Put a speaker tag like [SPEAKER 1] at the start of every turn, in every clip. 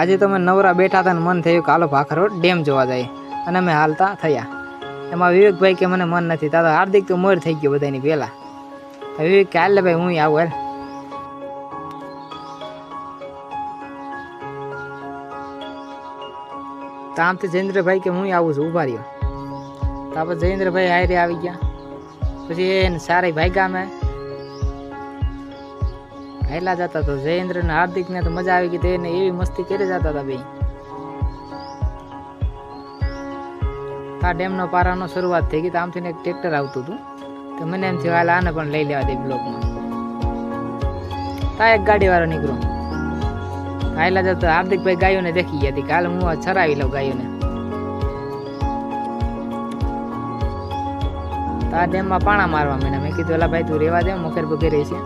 [SPEAKER 1] આજે તો અમે નવરા બેઠા હતા ને મન થયું કે હાલો ભાખરવડ ડેમ જોવા જાય અને અમે હાલતા થયા. એમાં વિવેકભાઈ કે મને મન નથી થતું. હાર્દિક તો મોર થઈ ગયો બધાની પહેલા. વિવેક કે હાલ ભાઈ હું આવું હાલ. તો આમથી જયેન્દ્રભાઈ કે હું આવું છું ઉભા રહ્યો. તો આપણે જયેન્દ્રભાઈ હારે આવી ગયા. પછી એને સારા ભાગ્યા અમે હેલા જતા. તો જયેન્દ્ર ને હાર્દિક ને તો મજા આવી ગઈ. એને એવી મસ્તી કરી જતા હતા બે. આ ડેમ નો પારાનો શરૂઆત થઈ ગઈ. તો આમથી એક ટ્રેક્ટર આવતું હતું. તો મને એમ થયું હાલ આને પણ લઈ લેવા દે બ્લોકમાં. તા એક ગાડી વાળો નીકળ્યો. હાયલા જતો હાર્દિકભાઈ ગાયોને દેખી ગયા હતી. કાલે હું ચરાવી લઉં ગાયોને. તો આ ડેમમાં પાણા મારવા માંડ્યા. મેં કીધું એલા ભાઈ તું રેવા દે મકર બગેરે છે.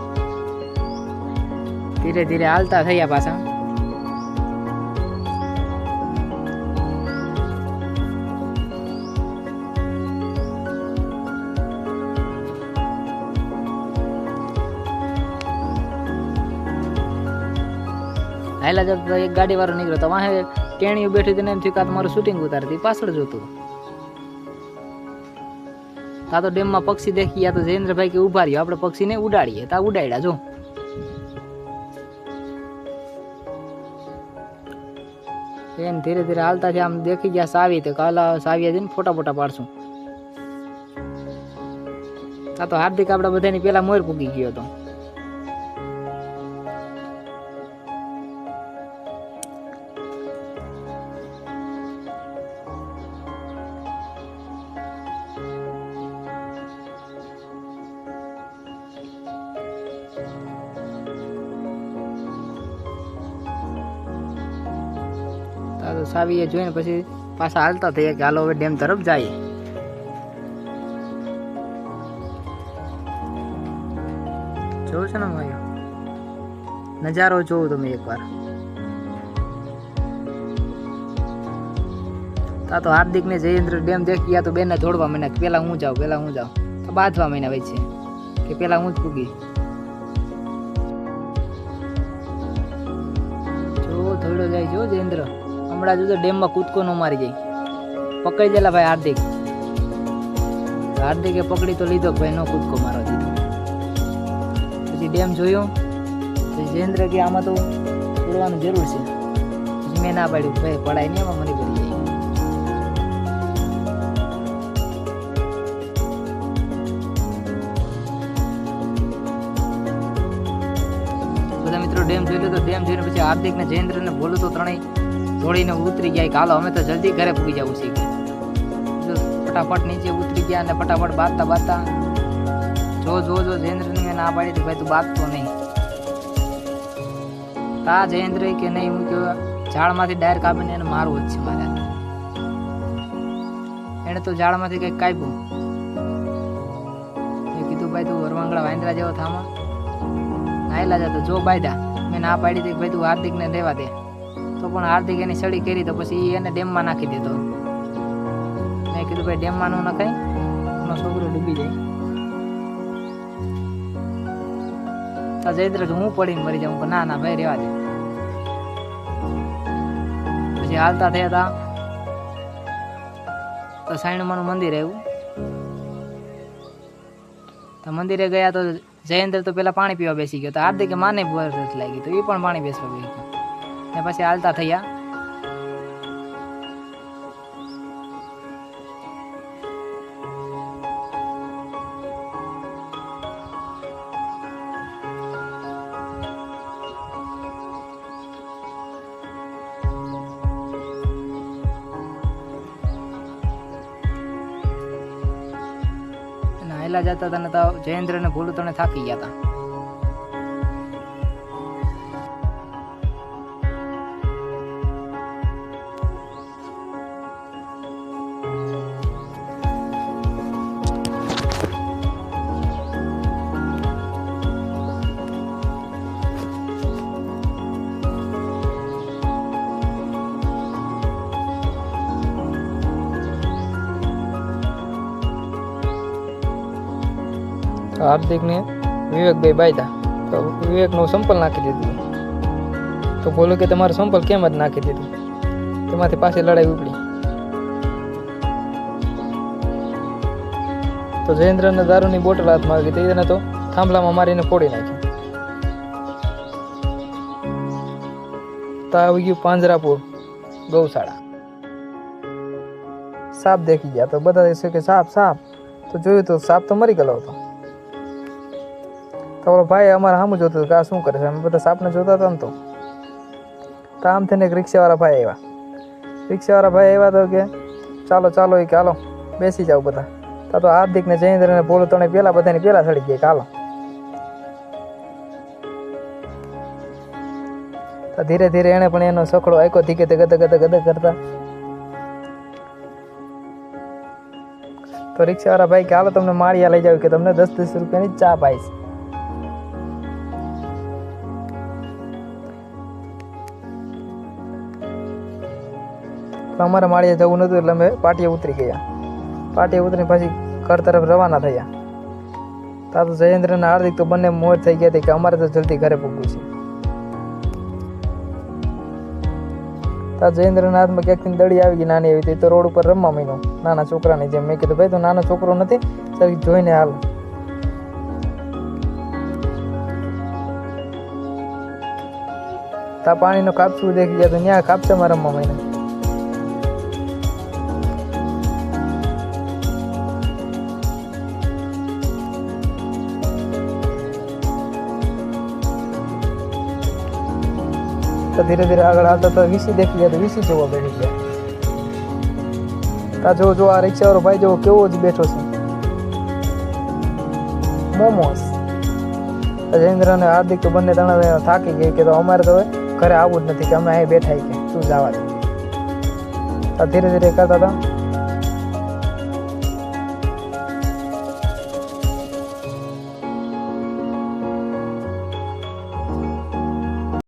[SPEAKER 1] ધીરે ધીરે હાલતા થયા પાછા. હાયલા જતો એક ગાડી વાળો નીકળ્યો. તો વાહે ટેણીઓ બેઠી હતી ને એમ થયું કે મારું શૂટિંગ ઉતારતી પાછળ જોતું. તા તો ડેમમાં પક્ષી દેખી ગયા. તો જયેન્દ્રભાઈ કે ઉભા રહ્યો આપણે પક્ષીને ઉડાડીએ. તા ઉડાડ્યા જો. એને ધીરે ધીરે હાલતા છે. આમ દેખી ગયા સાવી. તો કાલા સાવીયા જઈને ફોટા ફોટા પાડશું. તા તો હાર્દિક આપડા બધાની પેલા મોર પૂગી ગયો હતો. સાવીએ જોઈને પછી પાછા હાલતા થયા કે હાલો હવે ડેમ તરફ જઈએ. જોવું છે ને ભાઈઓ નજારો જોવું તમે એકવાર. તા તો હાર્દિક ને જયેન્દ્ર ડેમ દેખી ગયા. તો બેન ને દોડવા માંડ્યા. પેલા હું જાઉં. તો બાંધવા માંડ્યા વચ્ચે કે પેલા હું જ પૂગી. જો થોડો જાય જો જયેન્દ્ર. હમણાં જો ડેમમાં કૂદકો ન મારી જાય. પકડી દેલા ભાઈ હાર્દિક. હાર્દિકે પકડી તો લીધો ભાઈ નો કૂદકો મારવા દીધો. પછી ડેમ જોયો. પછી જયેન્દ્ર કે આમાં તો ઉડવાની જરૂર છે. પછી મેં ના પાડ્યું ભાઈ પડાય નહીં આમાં મને પડી જાય. બધા મિત્રો ડેમ જોઈ લો. તો ડેમ જોઈને પછી હાર્દિક ને જયેન્દ્ર ને બોલું તો ત્રણેય દોડીને ઉતરી ગયા. કે હાલો અમે તો જલ્દી ઘરે પૂગી જવું છે. ફટાફટ નીચે ઉતરી ગયા અને ફટાફટ બાંધતા જો જયેન્દ્રને મેં ના પાડી ભાઈ તું બાંધતો નહીં. તા જયેન્દ્ર કે નહીં હું કે ઝાડમાંથી ડાયરેક્ટ કાપીને એને મારવું જ છે મારે. એને તો ઝાડમાંથી કંઈક કાપ્યું. એ કીધું ભાઈ તું વરવાંગડા વાંદરા જેવો થામા નાયલા જતો જો બાંધ્યા. મેં ના પાડી હતી ભાઈ તું હાર્દિકને રહેવા દે. તો પણ હાર્દિક એની સળી કરી. તો પછી એને ડેમમાં નાખી દેતો. મેં કીધું ભાઈ ડેમમાં નો નખાય એનો છોકરો ડૂબી જાય. તો જયેન્દ્ર કે હું પડીને મરી જાઉં. ના ના ભાઈ રહેવા દે. પછી હાલતા થયા હતા. તો સાઈણમાનું મંદિર આવ્યું. તો મંદિરે ગયા. તો જયેન્દ્ર તો પેલા પાણી પીવા બેસી ગયો. તો હાર્દિકે માને બરસ લાગી. તો એ પણ પાણી બેસવા બેસી ગયો. ને પછી હાલતા થયા. હાયલા જતા હતા ને તો જયેન્દ્ર ને ભૂલું તને થાકી ગયા હતા. હાર્દિક ને વિવેકભાઈ બાંધ્યા. તો વિવેકનું સંપલ નાખી દીધું. તો તો બોલો કે તમારું સંપલ કેમ જ નાખી દીધું, તેમાંથી પાછી લડાઈ ઉપડી. તો જયેન્દ્રને દારૂની બોટલ હાથમાં આવી ગઈ, તેને તો થાંભલામાં મારીને ફોડી નાખી. તો આવી ગયું પાંજરાપુર ગૌશાળા. સાપ દેખી ગયા તો બધા છે કે સાપ સાપ, તો જોયું તો સાપ તો મરી ગયેલો હતો. તો ભાઈ અમારા સામું જોતું હતું કે આ શું કરે છે, અમે બધા સાપને જોતા હતા ને. તો આમ થઈને એક રિક્ષાવાળા ભાઈ આવ્યા. રિક્ષાવાળા ભાઈ આવ્યા તો કે ચાલો ચાલો એ કે હાલો બેસી જાઓ બધા. તો હાર્દિક ને જયેન્દ્ર ને ભોલું ત્રણે પેલા બધાની પેલા ચડી ગયા કે હાલો. તો ધીરે ધીરે એને પણ એનો સખડો આયકો ધીકે તે ગદ ગદ ગદ કરતા. તો રિક્ષાવાળા ભાઈ કે હાલો તમને માળિયા લઈ જાવ કે તમને 10-10 રૂપિયાની ચા પાઈશ. અમારે માળિયા જવું નતું એટલે અમે પાટીએ ઉતરી ગયા. પાટીએ ઉતરીને પછી ઘર તરફ રવાના થયા. તા તો જયેન્દ્ર અને હાર્દિક તો બંને મોજ થઈ ગયા હતી કે અમારે તો જલ્દી ઘરે પૂગવું છે. તા જયેન્દ્રના હાથમાં ક્યાંકથી દડી આવી ગઈ નાની એવી હતી, તો રોડ ઉપર રમવા માંડ્યો નાના છોકરાની જેમ. મેં કીધું ભાઈ તો નાનો છોકરો નથી, ચાલ જોઈને હાલ. તા પાણીનો કાપસું દેખી ગયા તો ત્યાં કાપસામાં રમવા માંડ્યા. તો ધીરે ધીરે આગળ આવતા તો વીસી દેખી ગયા તો વીસી જોવા બેઠી ગયા. તા જો આ રિક્ષાવાળો ભાઈ જો કેવો જ બેઠો છે, મોમોસ. જયેન્દ્ર અને હાર્દિક તો બંને ત્રણ થાકી ગઈ કે તો અમારે તો ઘરે આવવું જ નથી કે અમે અહીં બેઠા કે તું જવા દે. ધીરે ધીરે કરતા હતા